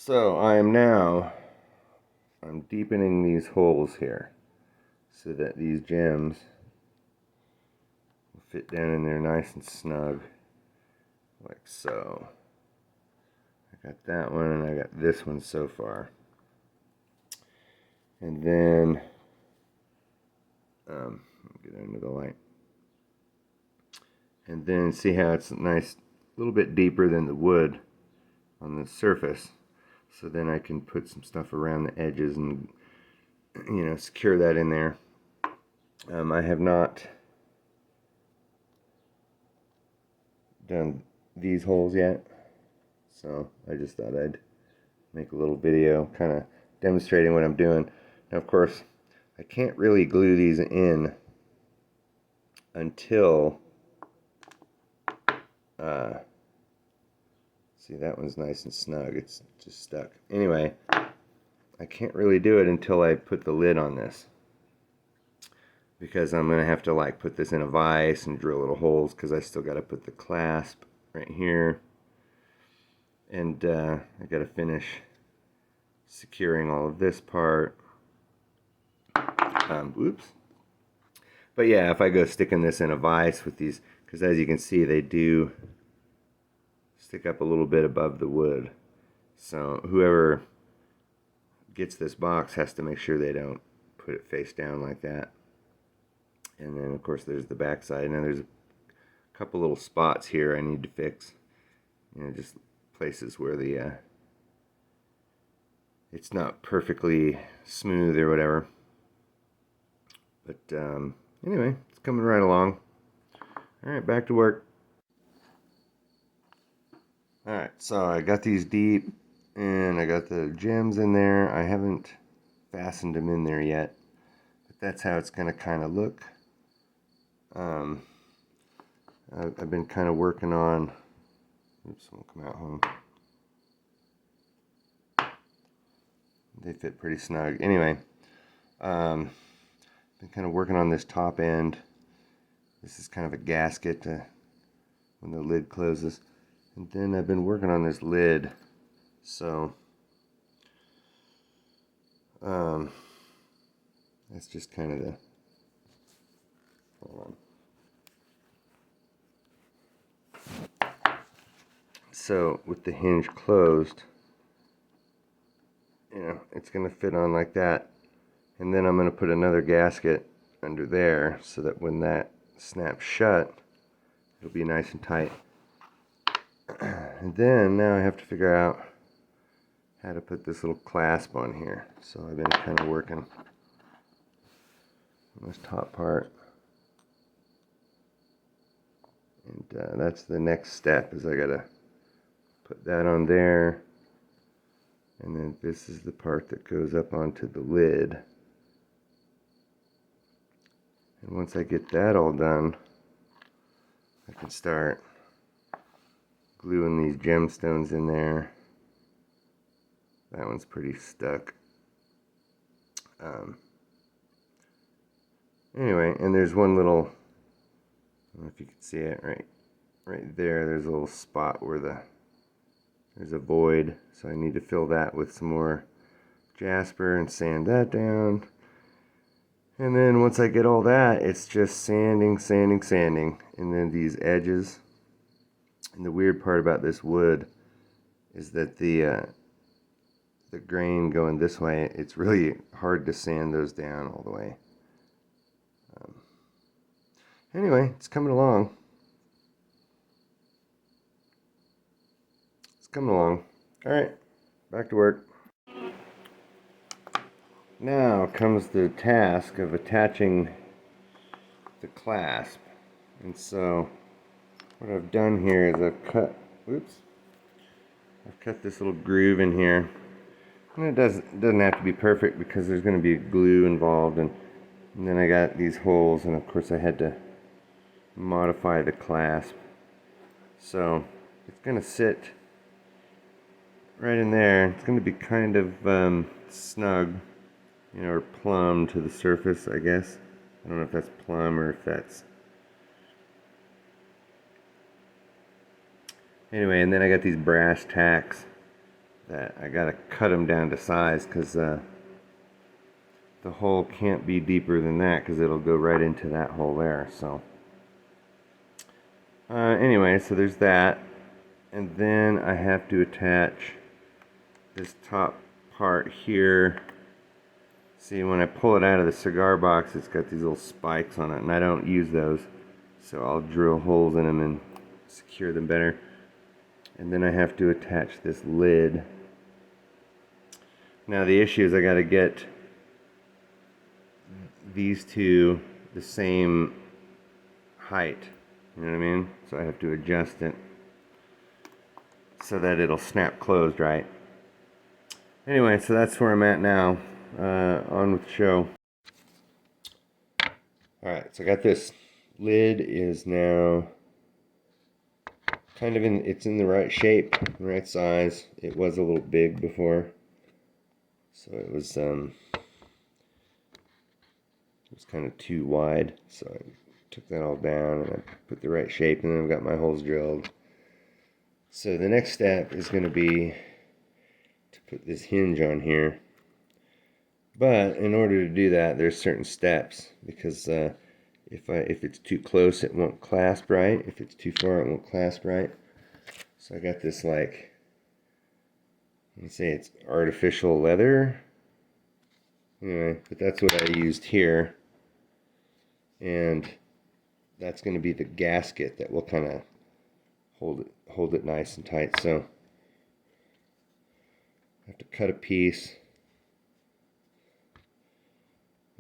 So I'm deepening these holes here so that these gems will fit down in there nice and snug, like so. I got that one and I got this one so far. And then, get into the light. And then see how it's nice, a little bit deeper than the wood on the surface. So then I can put some stuff around the edges and, secure that in there. I have not done these holes yet, so I just thought I'd make a little video kind of demonstrating what I'm doing. Now, of course, I can't really glue these in until see, that one's nice and snug, it's just stuck. Anyway, I can't really do it until I put the lid on this, because I'm gonna have to like put this in a vise and drill little holes, because I still got to put the clasp right here, and I got to finish securing all of this part. Oops. But yeah, if I go sticking this in a vise with these, because as you can see, they do stick up a little bit above the wood. So whoever gets this box has to make sure they don't put it face down like that. And then of course there's the back side. Now there's a couple little spots here I need to fix. Just places where the it's not perfectly smooth or whatever. But anyway, it's coming right along. Alright, back to work. Alright, so I got these deep, and I got the gems in there. I haven't fastened them in there yet, but that's how it's going to kind of look. I've been kind of working on, oops, won't come out home. They fit pretty snug. Anyway, been kind of working on this top end. This is kind of a gasket when the lid closes. And then I've been working on this lid. So that's just kind of the, hold on. So with the hinge closed, it's going to fit on like that. And then I'm going to put another gasket under there so that when that snaps shut, it'll be nice and tight. And then now I have to figure out how to put this little clasp on here. So I've been kind of working on this top part. And that's the next step, is I gotta put that on there. And then this is the part that goes up onto the lid. And once I get that all done, I can start gluing these gemstones in there. That one's pretty stuck. Anyway, and there's one little, I don't know if you can see it right there. There's a little spot where there's a void, so I need to fill that with some more jasper and sand that down. And then once I get all that, it's just sanding, and then these edges. And the weird part about this wood is that the grain going this way, it's really hard to sand those down all the way. Anyway, it's coming along. It's coming along. Alright, back to work. Now comes the task of attaching the clasp. And so what I've done here is I've cut this little groove in here. And it doesn't have to be perfect, because there's going to be glue involved, and then I got these holes, and of course I had to modify the clasp. So it's going to sit right in there. It's going to be kind of snug, or plumb to the surface, I guess. I don't know if that's plumb or if that's... Anyway, and then I got these brass tacks that I gotta cut them down to size, because the hole can't be deeper than that, because it'll go right into that hole there. So anyway, so there's that, and then I have to attach this top part here. See, when I pull it out of the cigar box, it's got these little spikes on it, and I don't use those, so I'll drill holes in them and secure them better. And then I have to attach this lid. Now the issue is I got to get these two the same height, you know what I mean? So I have to adjust it so that it'll snap closed right. Anyway, so that's where I'm at now. On with the show. Alright, so I got this lid is now kind of it's in the right shape, the right size. It was a little big before, so it was kind of too wide, so I took that all down and I put the right shape, and then I've got my holes drilled. So the next step is going to be to put this hinge on here. But in order to do that, there's certain steps, because if it's too close, it won't clasp right. If it's too far, it won't clasp right. So I got this, like, let me say it's artificial leather. Anyway, but that's what I used here. And that's going to be the gasket that will kind of hold it nice and tight. So I have to cut a piece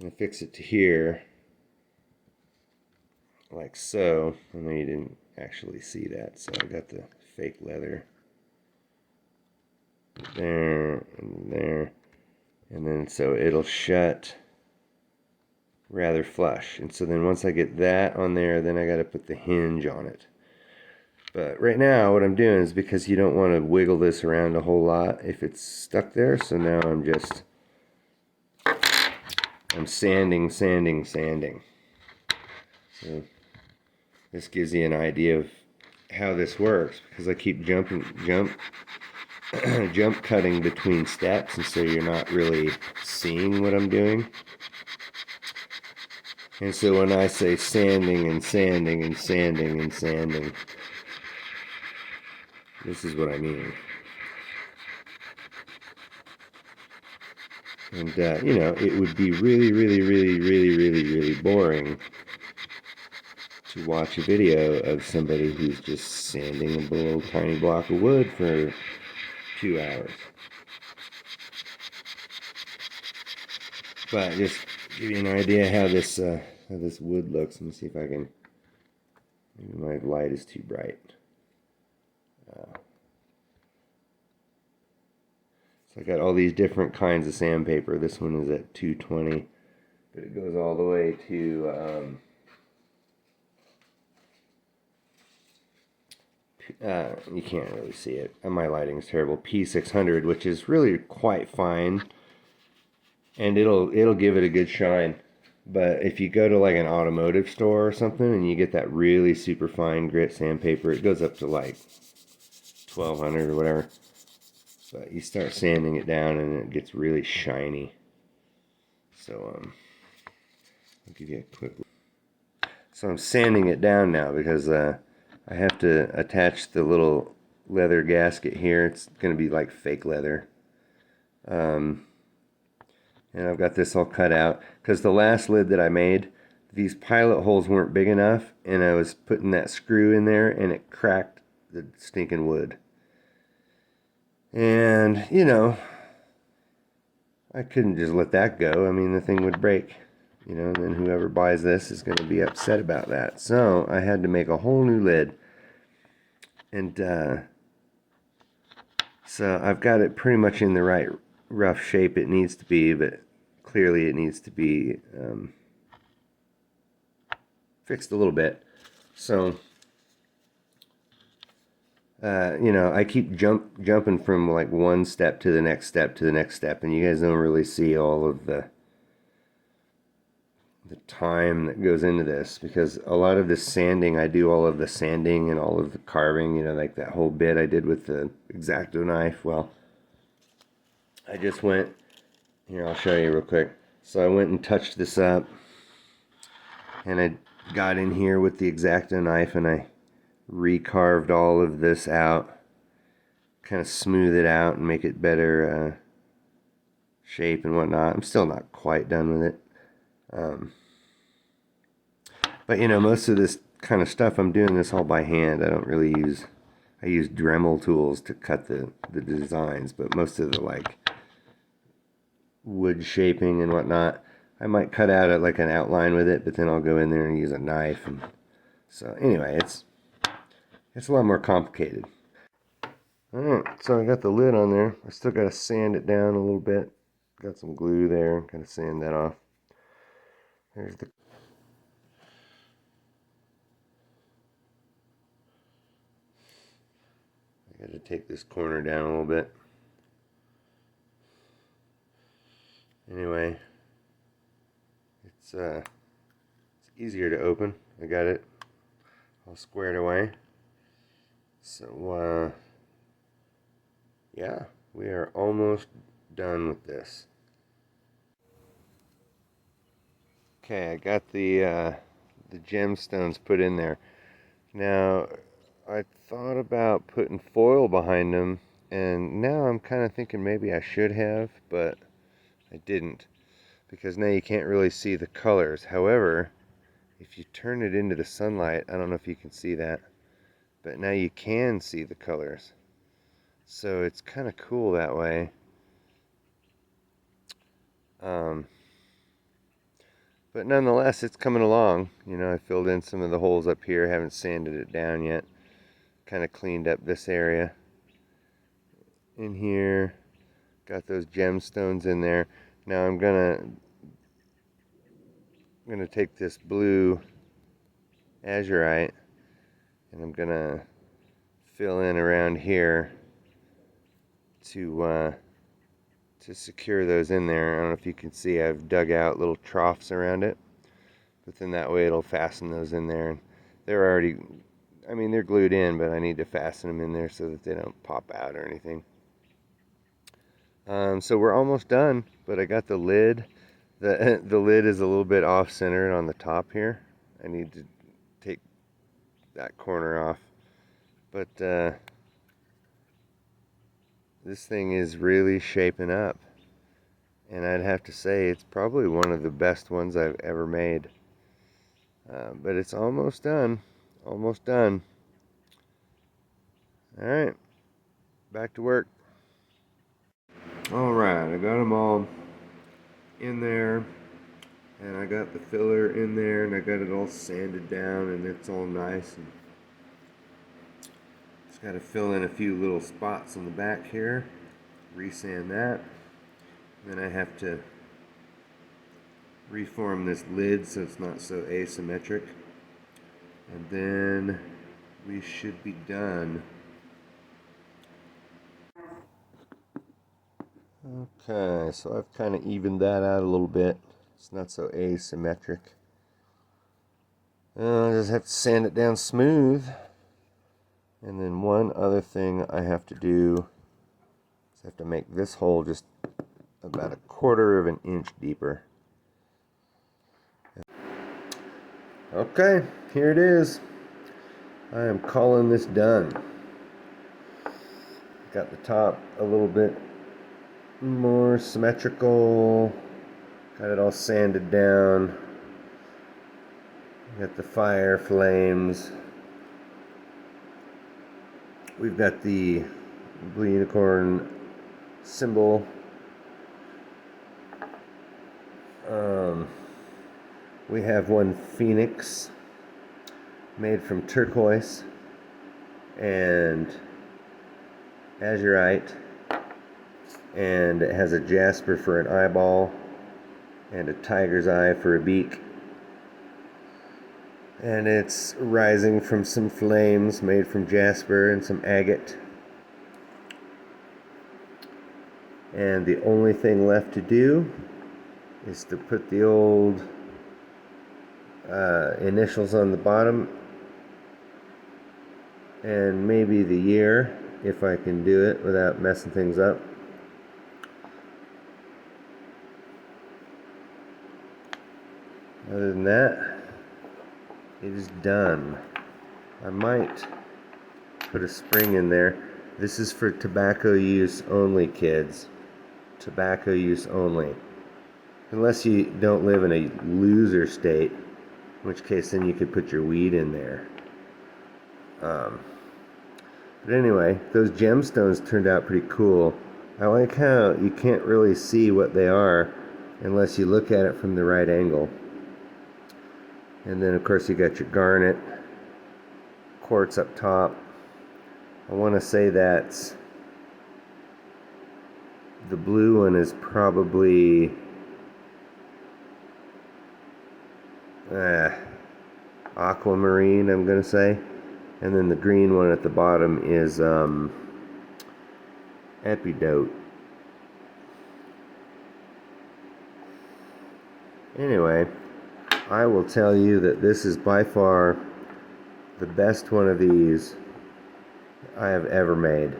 and fix it to here, like so. I know you didn't actually see that, so I got the fake leather there and there, and then so it'll shut rather flush. And so then once I get that on there, then I got to put the hinge on it. But right now what I'm doing is, because you don't want to wiggle this around a whole lot if it's stuck there, so now I'm sanding. So this gives you an idea of how this works, because I keep jump cutting between steps, and so you're not really seeing what I'm doing. And so when I say sanding, this is what I mean. And you know, it would be really boring to watch a video of somebody who's just sanding a little tiny block of wood for 2 hours. But just give you an idea how this wood looks. Let me see if I can. Maybe my light is too bright. So I got all these different kinds of sandpaper. This one is at 220, but it goes all the way to you can't really see it. My lighting is terrible. P600, which is really quite fine, and it'll give it a good shine. But if you go to like an automotive store or something and you get that really super fine grit sandpaper, it goes up to like 1200 or whatever. But you start sanding it down and it gets really shiny. So I'll give you a quick look. So I'm sanding it down now, because I have to attach the little leather gasket here. It's going to be like fake leather. And I've got this all cut out, because the last lid that I made, these pilot holes weren't big enough, and I was putting that screw in there and it cracked the stinking wood. And, you know, I couldn't just let that go. I mean, the thing would break, you know, and then whoever buys this is going to be upset about that. So I had to make a whole new lid. And so I've got it pretty much in the right rough shape it needs to be, but clearly it needs to be fixed a little bit. So you know, I keep jumping from like one step to the next step to the next step, and you guys don't really see all of the time that goes into this, because a lot of this sanding, I do all of the sanding and all of the carving, you know, like that whole bit I did with the X-Acto knife. Well, I just went, here I'll show you real quick. So I went and touched this up, and I got in here with the X-Acto knife and I recarved all of this out, kind of smooth it out and make it better shape and whatnot. I'm still not quite done with it. But you know, most of this kind of stuff, I'm doing this all by hand. I don't really use, I use Dremel tools to cut the designs, but most of the like wood shaping and whatnot, I might cut out like an outline with it, but then I'll go in there and use a knife. And so anyway, it's a lot more complicated. Alright, so I got the lid on there. I still got to sand it down a little bit. Got some glue there, kind of sand that off. There's the I got to take this corner down a little bit. Anyway, it's easier to open. I got it all squared away. So yeah, we are almost done with this. Okay, I got the gemstones put in there. Now, I thought about putting foil behind them, and now I'm kind of thinking maybe I should have, but I didn't, because now you can't really see the colors. However, if you turn it into the sunlight, I don't know if you can see that, but now you can see the colors. So it's kind of cool that way. But nonetheless, it's coming along. You know, I filled in some of the holes up here, haven't sanded it down yet. Kind of cleaned up this area. In here, got those gemstones in there. Now I'm gonna take this blue azurite and I'm gonna fill in around here to secure those in there. I don't know if you can see, I've dug out little troughs around it, but then that way it'll fasten those in there. And they're already, I mean, they're glued in, but I need to fasten them in there so that they don't pop out or anything. So we're almost done, but I got the lid. The lid is a little bit off-centered on the top here. I need to take that corner off. But this thing is really shaping up. And I'd have to say it's probably one of the best ones I've ever made. But it's almost done. Almost done. Alright, back to work. Alright, I got them all in there, and I got the filler in there, and I got it all sanded down, and it's all nice. And just got to fill in a few little spots on the back here, resand that. Then I have to reform this lid so it's not so asymmetric, and then we should be done. Okay, so I've kind of evened that out a little bit. It's not so asymmetric. I just have to sand it down smooth. And then one other thing I have to do is I have to make this hole just about 1/4 of an inch deeper. Okay, here it is. I am calling this done. Got the top a little bit more symmetrical. Got it all sanded down. Got the fire flames. We've got the blue unicorn symbol. We have one phoenix made from turquoise and azurite, and it has a jasper for an eyeball and a tiger's eye for a beak, and it's rising from some flames made from jasper and some agate. And the only thing left to do is to put the old initials on the bottom, and maybe the year, if I can do it without messing things up. Other than that, it is done. I might put a spring in there. This is for tobacco use only, kids. Tobacco use only. Unless you don't live in a loser state, in which case then you could put your weed in there. But anyway, those gemstones turned out pretty cool. I like how you can't really see what they are unless you look at it from the right angle. And then of course you got your garnet quartz up top. I want to say that the blue one is probably aquamarine, I'm gonna say, and then the green one at the bottom is epidote. Anyway, I will tell you that this is by far the best one of these I have ever made.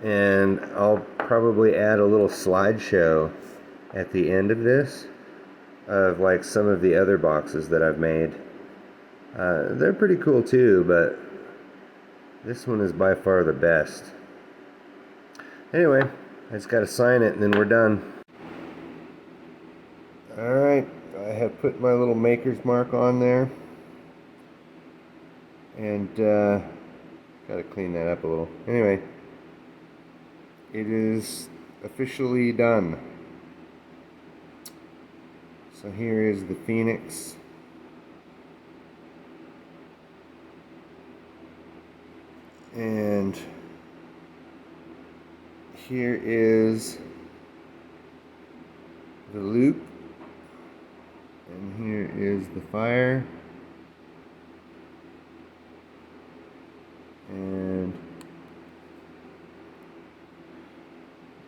And I'll probably add a little slideshow at the end of this of like some of the other boxes that I've made. They're pretty cool too, but this one is by far the best. Anyway, I just got to sign it and then we're done. Alright, I have put my little maker's mark on there. And got to clean that up a little. Anyway, it is officially done. So here is the Phoenix. And here is the loop. And here is the fire. And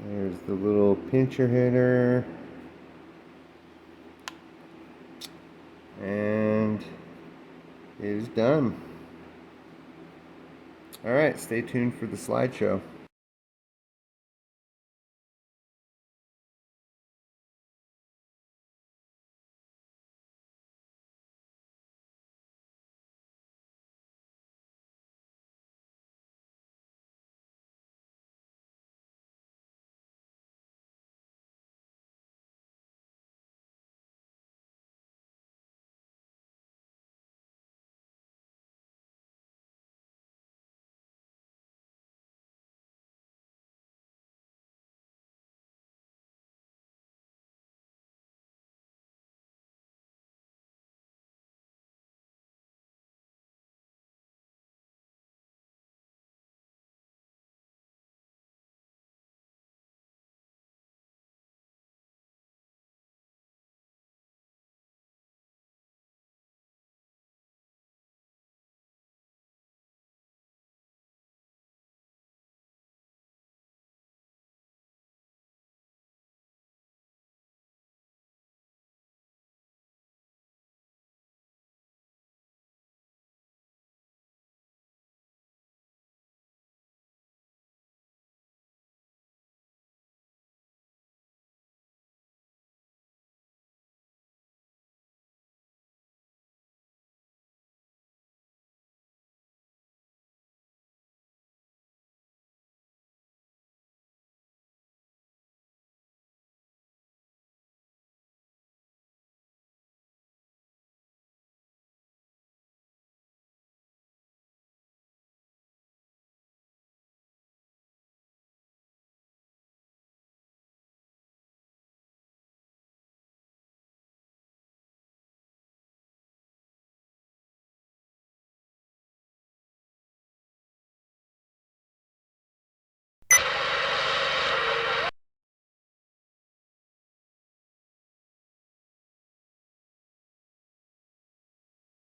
there's the little pincher hitter. And it is done. Alright, stay tuned for the slideshow.